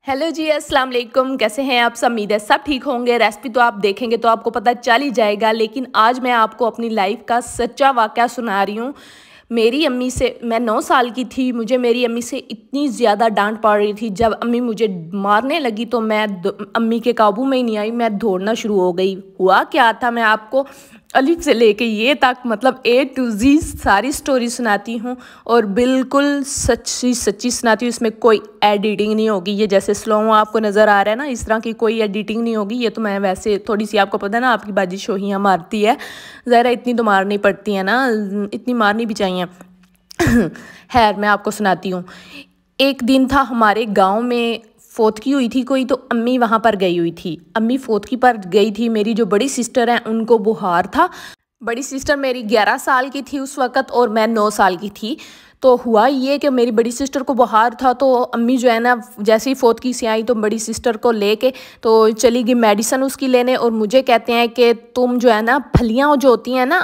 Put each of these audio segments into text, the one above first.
Hello जी, अस्सलाम वालेकुम। कैसे हैं आप सब? उम्मीद है सब ठीक होंगे। रेसिपी तो आप देखेंगे तो आपको पता चल ही जाएगा, लेकिन आज मैं आपको अपनी लाइफ का सच्चा वाक़या सुना रही हूँ। मेरी अम्मी से मैं 9 साल की थी, मुझे मेरी अम्मी से इतनी ज़्यादा डांट पड़ रही थी। जब अम्मी मुझे मारने लगी तो मैं अम्मी के काबू में ही नहीं आई, मैं दौड़ना शुरू हो गई। हुआ क्या था मैं आपको अलिफ से लेके ये तक मतलब ए टू जी सारी स्टोरी सुनाती हूँ, और बिल्कुल सच्ची सच्ची सुनाती हूँ। इसमें कोई एडिटिंग नहीं होगी। ये जैसे स्लो आपको नज़र आ रहा है ना, इस तरह की कोई एडिटिंग नहीं होगी। ये तो मैं वैसे थोड़ी सी, आपको पता है ना, आपकी बाजी शोहियाँ मारती है, ज़रा इतनी तो मारनी पड़ती है ना, इतनी मारनी भी चाहिए। खैर मैं आपको सुनाती हूँ। एक दिन था हमारे गांव में, फोतकी हुई थी कोई, तो अम्मी वहाँ पर गई हुई थी। अम्मी फोतकी पर गई थी। मेरी जो बड़ी सिस्टर है उनको बुखार था। बड़ी सिस्टर मेरी 11 साल की थी उस वक़्त, और मैं 9 साल की थी। तो हुआ ये कि मेरी बड़ी सिस्टर को बुखार था, तो अम्मी जो है ना, जैसे ही फोतकी से आई तो बड़ी सिस्टर को लेके तो चली गई मेडिसन उसकी लेने। और मुझे कहते हैं कि तुम जो है ना, फलियाँ जो होती हैं ना,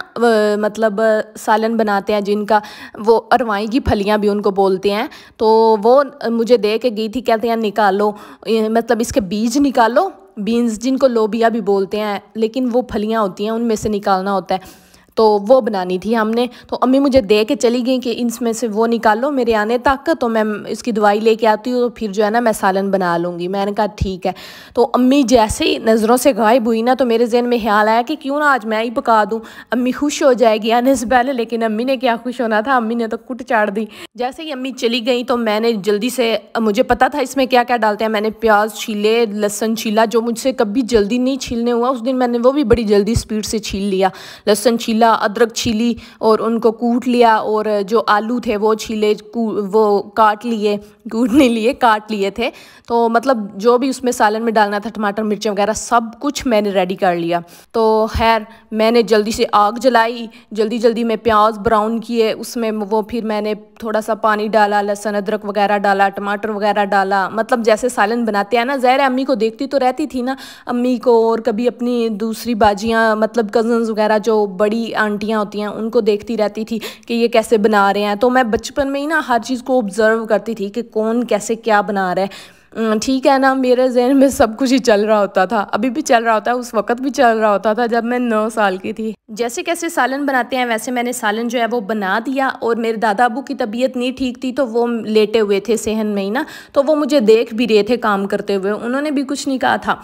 मतलब सालन बनाते हैं जिनका, वो अरवाई की फलियाँ भी उनको बोलते हैं, तो वो मुझे दे के गई थी। कहते हैं निकालो, मतलब इसके बीज निकालो, बीन्स जिनको लोबिया भी बोलते हैं, लेकिन वो फलियाँ होती हैं, उनमें से निकालना होता है। तो वो बनानी थी हमने। तो अम्मी मुझे दे के चली गई कि इसमें से वो निकालो मेरे आने तक, तो मैं इसकी दवाई लेके आती हूँ, तो फिर जो है ना मैं सालन बना लूँगी। मैंने कहा ठीक है। तो अम्मी जैसे ही नज़रों से गायब हुई ना, तो मेरे जहन में ख्याल आया कि क्यों ना आज मैं ही पका दूँ, अम्मी खुश हो जाएगी आने से पहले। लेकिन अम्मी ने क्या खुश होना था, अम्मी ने तो कुट चाड़ दी। जैसे ही अम्मी चली गई तो मैंने जल्दी से, मुझे पता था इसमें क्या क्या डालते हैं, मैंने प्याज छीले, लहसुन छीला, जो मुझसे कभी जल्दी नहीं छीलने हुआ, उस दिन मैंने वो भी बड़ी जल्दी स्पीड से छील लिया। लहसुन छीला, अदरक छीली और उनको कूट लिया, और जो आलू थे वो छीले, वो काट लिए, कूट नहीं लिए, काट लिए थे। तो मतलब जो भी उसमें सालन में डालना था, टमाटर मिर्च वगैरह सब कुछ मैंने रेडी कर लिया। तो खैर मैंने जल्दी से आग जलाई, जल्दी जल्दी में प्याज ब्राउन किए, उसमें वो फिर मैंने थोड़ा सा पानी डाला, लहसुन अदरक वगैरह डाला, टमाटर वगैरह डाला, मतलब जैसे सालन बनाते हैं ना। ज़ाहिर है अम्मी को देखती तो रहती थी ना, अम्मी को, और कभी अपनी दूसरी बाजियाँ, मतलब कज़न्स वगैरह जो बड़ी आंटियाँ होती हैं, उनको देखती रहती थी कि ये कैसे बना रहे हैं। तो मैं बचपन में ही ना हर चीज़ को ऑब्ज़र्व करती थी कि कौन कैसे क्या बना रहा है। ठीक है ना, मेरे जहन में सब कुछ ही चल रहा होता था, अभी भी चल रहा होता है, उस वक्त भी चल रहा होता था जब मैं 9 साल की थी। जैसे कैसे सालन बनाते हैं वैसे मैंने सालन जो है वो बना दिया। और मेरे दादा अबू की तबीयत नहीं ठीक थी, तो वो लेटे हुए थे सेहन में ही ना, तो वो मुझे देख भी रहे थे काम करते हुए, उन्होंने भी कुछ नहीं कहा था।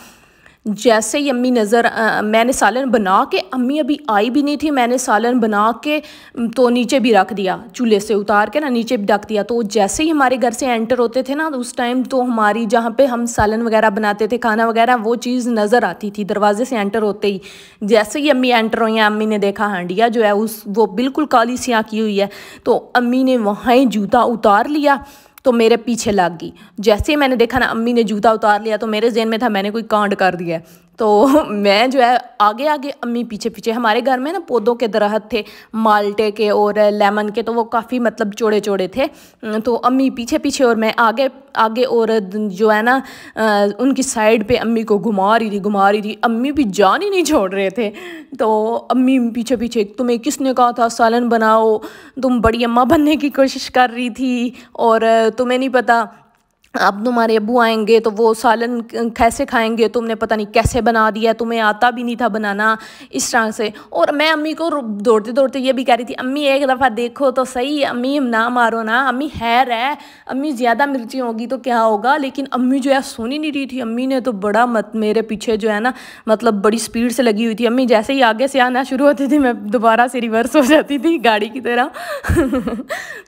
जैसे ही अम्मी मैंने सालन बना के, अम्मी अभी आई भी नहीं थी, मैंने सालन बना के तो नीचे भी रख दिया, चूल्हे से उतार के ना नीचे भी रख दिया। तो जैसे ही हमारे घर से एंटर होते थे ना, उस टाइम तो हमारी जहाँ पे हम सालन वगैरह बनाते थे, खाना वगैरह, वो चीज़ नज़र आती थी दरवाजे से एंटर होते ही। जैसे ही अम्मी एंटर हुई हैं, अम्मी ने देखा हांडिया जो है वो बिल्कुल काली सियाह की हुई है, तो अम्मी ने वहाँ ही जूता उतार लिया, तो मेरे पीछे लग गई। जैसे ही मैंने देखा ना अम्मी ने जूता उतार लिया, तो मेरे जहन में था मैंने कोई कांड कर दिया है। तो मैं जो है आगे आगे, अम्मी पीछे पीछे। हमारे घर में ना पौधों के दरख्त थे, माल्टे के और लेमन के, तो वो काफ़ी मतलब चौड़े चौड़े थे। तो अम्मी पीछे पीछे और मैं आगे आगे, और जो है ना उनकी साइड पे अम्मी को घुमा रही थी। अम्मी भी जान ही नहीं छोड़ रहे थे। तो अम्मी पीछे पीछे, तुम्हें किसने कहा था सालन बनाओ, तुम बड़ी अम्मा बनने की कोशिश कर रही थी, और तुम्हें नहीं पता अब तुम्हारे अब्बू आएंगे तो वो सालन कैसे खाएंगे, तुमने पता नहीं कैसे बना दिया, तुम्हें आता भी नहीं था बनाना, इस तरह से। और मैं अम्मी को दौड़ते दौड़ते ये भी कह रही थी, अम्मी एक दफ़ा देखो तो सही, अम्मी ना मारो ना, अम्मी खैर है, अम्मी ज़्यादा मिर्ची होगी तो क्या होगा। लेकिन अम्मी जो है सुन ही नहीं रही थी। अम्मी ने तो बड़ा मेरे पीछे जो है ना, मतलब बड़ी स्पीड से लगी हुई थी। अम्मी जैसे ही आगे से आना शुरू होती थी, मैं दोबारा से रिवर्स हो जाती थी गाड़ी की तरह।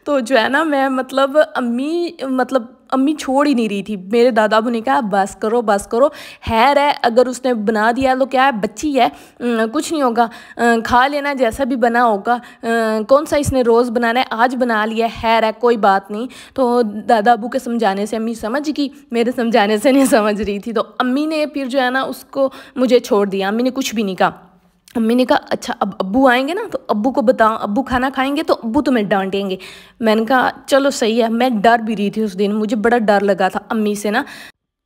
तो जो है ना, मैं मतलब अम्मी छोड़ ही नहीं रही थी। मेरे दादा अबू ने कहा बस करो बस करो, खैर है, अगर उसने बना दिया तो क्या है, बच्ची है, कुछ नहीं होगा, खा लेना जैसा भी बना होगा, कौन सा इसने रोज़ बनाना है, आज बना लिया, खैर है कोई बात नहीं। तो दादा अबू के समझाने से अम्मी समझ गई, मेरे समझाने से नहीं समझ रही थी। तो अम्मी ने फिर जो है ना उसको मुझे छोड़ दिया, अम्मी ने कुछ भी नहीं कहा। अम्मी ने कहा अच्छा अब अब्बू आएंगे ना, तो अब्बू को बताओ, अब्बू खाना खाएंगे तो अब्बू तुम्हें डांटेंगे। मैंने कहा चलो सही है। मैं डर भी रही थी उस दिन, मुझे बड़ा डर लगा था अम्मी से ना।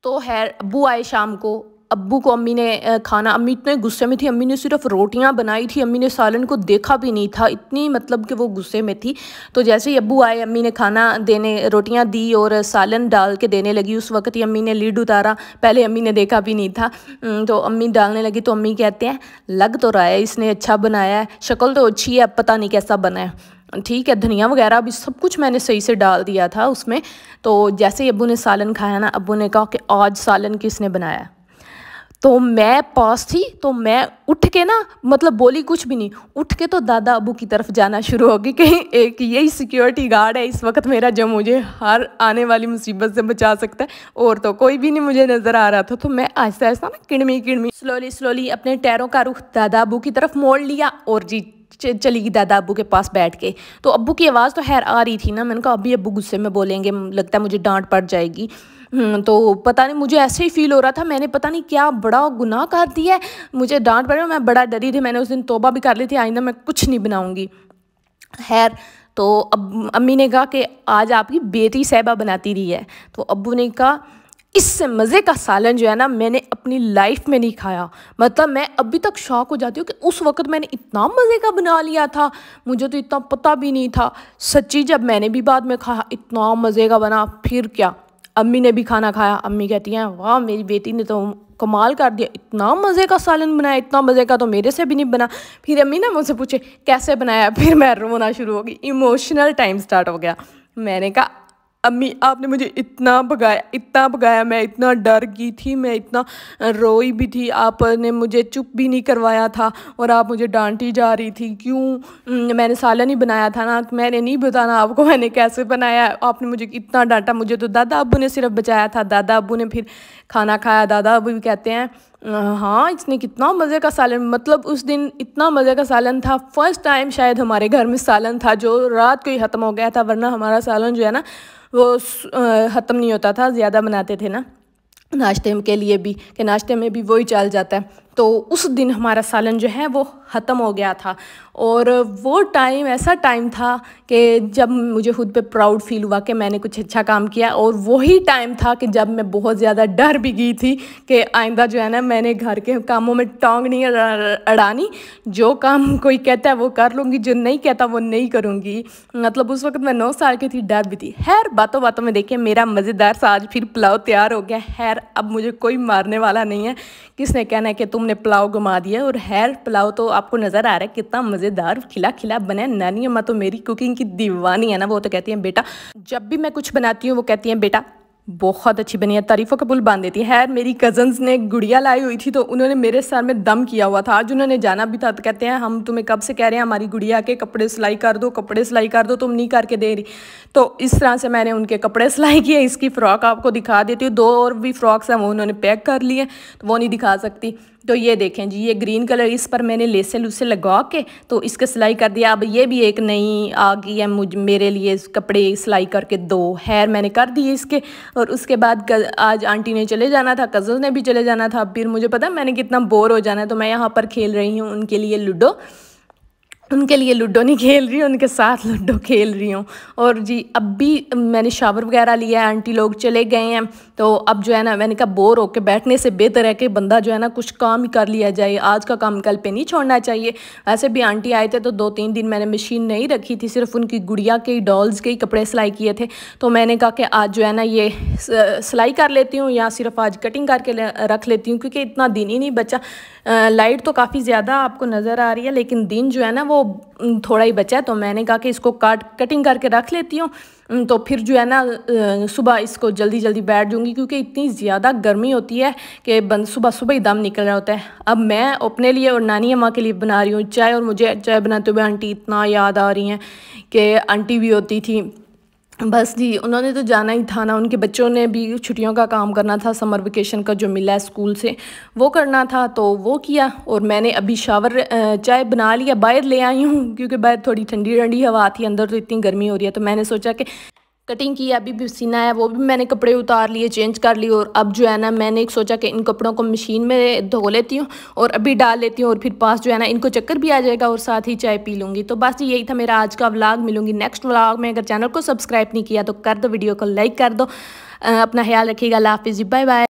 तो खैर अब्बू आए शाम को, अब्बू को अम्मी ने खाना, अम्मी इतने गुस्से में थी, अम्मी ने सिर्फ रोटियां बनाई थी, अम्मी ने सालन को देखा भी नहीं था, इतनी मतलब कि वो गुस्से में थी। तो जैसे ही अब्बू आए, अम्मी ने खाना देने, रोटियां दी और सालन डाल के देने लगी। उस वक्त ही अम्मी ने लीड उतारा, पहले अम्मी ने देखा भी नहीं था। तो अम्मी डालने लगी तो अम्मी कहते हैं लग तो रहा है इसने अच्छा बनाया है, शक्ल तो अच्छी है, अब पता नहीं कैसा बना है। ठीक है, धनिया वगैरह भी सब कुछ मैंने सही से डाल दिया था उसमें। तो जैसे ही अब्बू ने सालन खाया ना, अब्बू ने कहा कि आज सालन किसने बनाया। तो मैं पास थी, तो मैं उठ के ना, मतलब बोली कुछ भी नहीं, उठ के तो दादा अब्बू की तरफ जाना शुरू हो गई। कहीं एक यही सिक्योरिटी गार्ड है इस वक्त मेरा, जो मुझे हर आने वाली मुसीबत से बचा सकता है, और तो कोई भी नहीं मुझे नज़र आ रहा था। तो मैं आहिस्ता आहिस्ता ना किड़मी किड़मी स्लोली अपने टैरों का रुख दादा अब्बू की तरफ मोड़ लिया और जी चली गई दादा अब्बू के पास बैठ के। तो अब्बू की आवाज़ तो खैर आ रही थी ना, मैंने कहा अभी अब्बू गुस्से में बोलेंगे, लगता है मुझे डांट पड़ जाएगी। तो पता नहीं, मुझे ऐसे ही फील हो रहा था, मैंने पता नहीं क्या बड़ा गुनाह कर दिया है, मुझे डांट पड़ रहा है। मैं बड़ा डरी थी, मैंने उस दिन तौबा भी कर ली थी, आइंदा मैं कुछ नहीं बनाऊंगी। खैर, तो अब अम्मी ने कहा कि आज आपकी बेटी साहिबा बनाती रही है। तो अब्बू ने कहा इससे मज़े का सालन जो है ना, मैंने अपनी लाइफ में नहीं खाया। मतलब मैं अभी तक शॉक हो जाती हूँ कि उस वक्त मैंने इतना मज़े का बना लिया था, मुझे तो इतना पता भी नहीं था सच्ची। जब मैंने भी बाद में खाया, इतना मज़े का बना। फिर क्या, अम्मी ने भी खाना खाया, अम्मी कहती हैं वाह मेरी बेटी ने तो कमाल कर दिया, इतना मज़े का सालन बनाया, इतना मज़े का तो मेरे से भी नहीं बना। फिर अम्मी ना मुझसे पूछे कैसे बनाया, फिर मैं रोना शुरू हो गई, इमोशनल टाइम स्टार्ट हो गया। मैंने कहा अम्मी आपने मुझे इतना भगाया, मैं इतना डर गई थी, मैं इतना रोई भी थी, आपने मुझे चुप भी नहीं करवाया था और आप मुझे डांटी जा रही थी क्यों। मैंने सालन ही बनाया था ना, मैंने नहीं बताना आपको मैंने कैसे बनाया, आपने मुझे इतना डांटा। मुझे तो दादा अब्बू ने सिर्फ बचाया था। दादा अब्बू ने फिर खाना खाया, दादा अब्बू भी कहते हैं हाँ इसने कितना मज़े का सालन, मतलब उस दिन इतना मज़े का सालन था। फर्स्ट टाइम शायद हमारे घर में सालन था जो रात को ही ख़त्म हो गया था, वरना हमारा सालन जो है ना वो ख़त्म नहीं होता था, ज़्यादा बनाते थे ना नाश्ते के लिए भी, कि नाश्ते में भी वही चल जाता है। तो उस दिन हमारा सालन जो है वो ख़त्म हो गया था। और वो टाइम ऐसा टाइम था कि जब मुझे खुद पे प्राउड फील हुआ कि मैंने कुछ अच्छा काम किया। और वही टाइम था कि जब मैं बहुत ज़्यादा डर भी गई थी कि आइंदा जो है ना मैंने घर के कामों में टांग नहीं अड़ानी, जो काम कोई कहता है वो कर लूँगी, जो नहीं कहता वो नहीं करूँगी। मतलब उस वक्त मैं 9 साल की थी, डर भी थी। खैर बातों बातों में देखिए मेरा मज़ेदार सा आज फिर पुलाव तैयार हो गया। खैर अब मुझे कोई मारने वाला नहीं है, किसने कहना है कि तुमने पुलाव घुमा दिया। और खैर पुलाव तो आपको नज़र आ रहा है कितना मज़ेदार खिला खिला बना है। नानी अम्मा तो मेरी कुकिंग की दीवानी है ना, वो तो कहती हैं बेटा, जब भी मैं कुछ बनाती हूँ वो कहती हैं बेटा बहुत अच्छी बनी है, तारीफ़ों का पुल बांध देती है। खैर मेरी कज़न्स ने गुड़िया लाई हुई थी तो उन्होंने मेरे सर में दम किया हुआ था, आज उन्होंने जाना भी था। तो कहते हैं हम तुम्हें कब से कह रहे हैं हमारी गुड़िया के कपड़े सिलाई कर दो, कपड़े सिलाई कर दो, तुम नहीं करके दे रही। तो इस तरह से मैंने उनके कपड़े सिलाई किए। इसकी फ़्रॉक आपको दिखा देती हूँ, 2 और भी फ्रॉक्स हैं वो उन्होंने पैक कर लिए, तो वो नहीं दिखा सकती। तो ये देखें जी, ये ग्रीन कलर, इस पर मैंने लेसे लूसे लगा के तो इसके सिलाई कर दिया। अब ये भी एक नई आ गई है, मेरे लिए कपड़े सिलाई करके दो। खैर मैंने कर दिए इसके। और उसके बाद आज आंटी ने चले जाना था, कज़न ने भी चले जाना था। फिर मुझे पता है मैंने कितना बोर हो जाना है, तो मैं यहाँ पर खेल रही हूँ उनके लिए लूडो। उनके लिए लूडो नहीं खेल रही हूँ, उनके साथ लूडो खेल रही हूँ। और जी अब भी मैंने शावर वगैरह लिया है, आंटी लोग चले गए हैं। तो अब जो है ना मैंने कहा बोर होकर बैठने से बेहतर है कि बंदा जो है ना कुछ काम ही कर लिया जाए, आज का काम कल पे नहीं छोड़ना चाहिए। वैसे भी आंटी आए थे तो 2-3 दिन मैंने मशीन नहीं रखी थी, सिर्फ उनकी गुड़िया के डॉल्स के ही कपड़े सिलाई किए थे। तो मैंने कहा कि आज जो है ना ये सिलाई कर लेती हूँ या सिर्फ आज कटिंग करके रख लेती हूँ, क्योंकि इतना दिन ही नहीं बचा। लाइट तो काफ़ी ज़्यादा आपको नज़र आ रही है, लेकिन दिन जो है ना वो थोड़ा ही बचा है। तो मैंने कहा कि इसको कटिंग करके रख लेती हूँ, तो फिर जो है ना सुबह इसको जल्दी जल्दी बैठ जाऊँगी, क्योंकि इतनी ज़्यादा गर्मी होती है कि सुबह सुबह ही दम निकल रहा होता है। अब मैं अपने लिए और नानी अम्मा के लिए बना रही हूँ चाय, और मुझे चाय बनाते हुए आंटी इतना याद आ रही हैं कि आंटी भी होती थी। बस जी उन्होंने तो जाना ही था ना, उनके बच्चों ने भी छुट्टियों का काम करना था, समर वेकेशन का जो मिला है स्कूल से वो करना था, तो वो किया। और मैंने अभी शावर चाय बना लिया, बाहर ले आई हूँ क्योंकि बाहर थोड़ी ठंडी ठंडी हवा थी, अंदर तो इतनी गर्मी हो रही है। तो मैंने सोचा कि कटिंग की, अभी भी सीना है वो भी मैंने कपड़े उतार लिए, चेंज कर लिए। और अब जो है ना मैंने एक सोचा कि इन कपड़ों को मशीन में धो लेती हूँ और अभी डाल लेती हूँ, और फिर पास जो है ना इनको चक्कर भी आ जाएगा और साथ ही चाय पी लूँगी। तो बस यही था मेरा आज का व्लॉग। मिलूंगी नेक्स्ट व्लॉग में। अगर चैनल को सब्सक्राइब नहीं किया तो कर दो, वीडियो को लाइक कर दो। अपना ख्याल रखिएगा। अल्लाह हाफिज़, बाय बाय।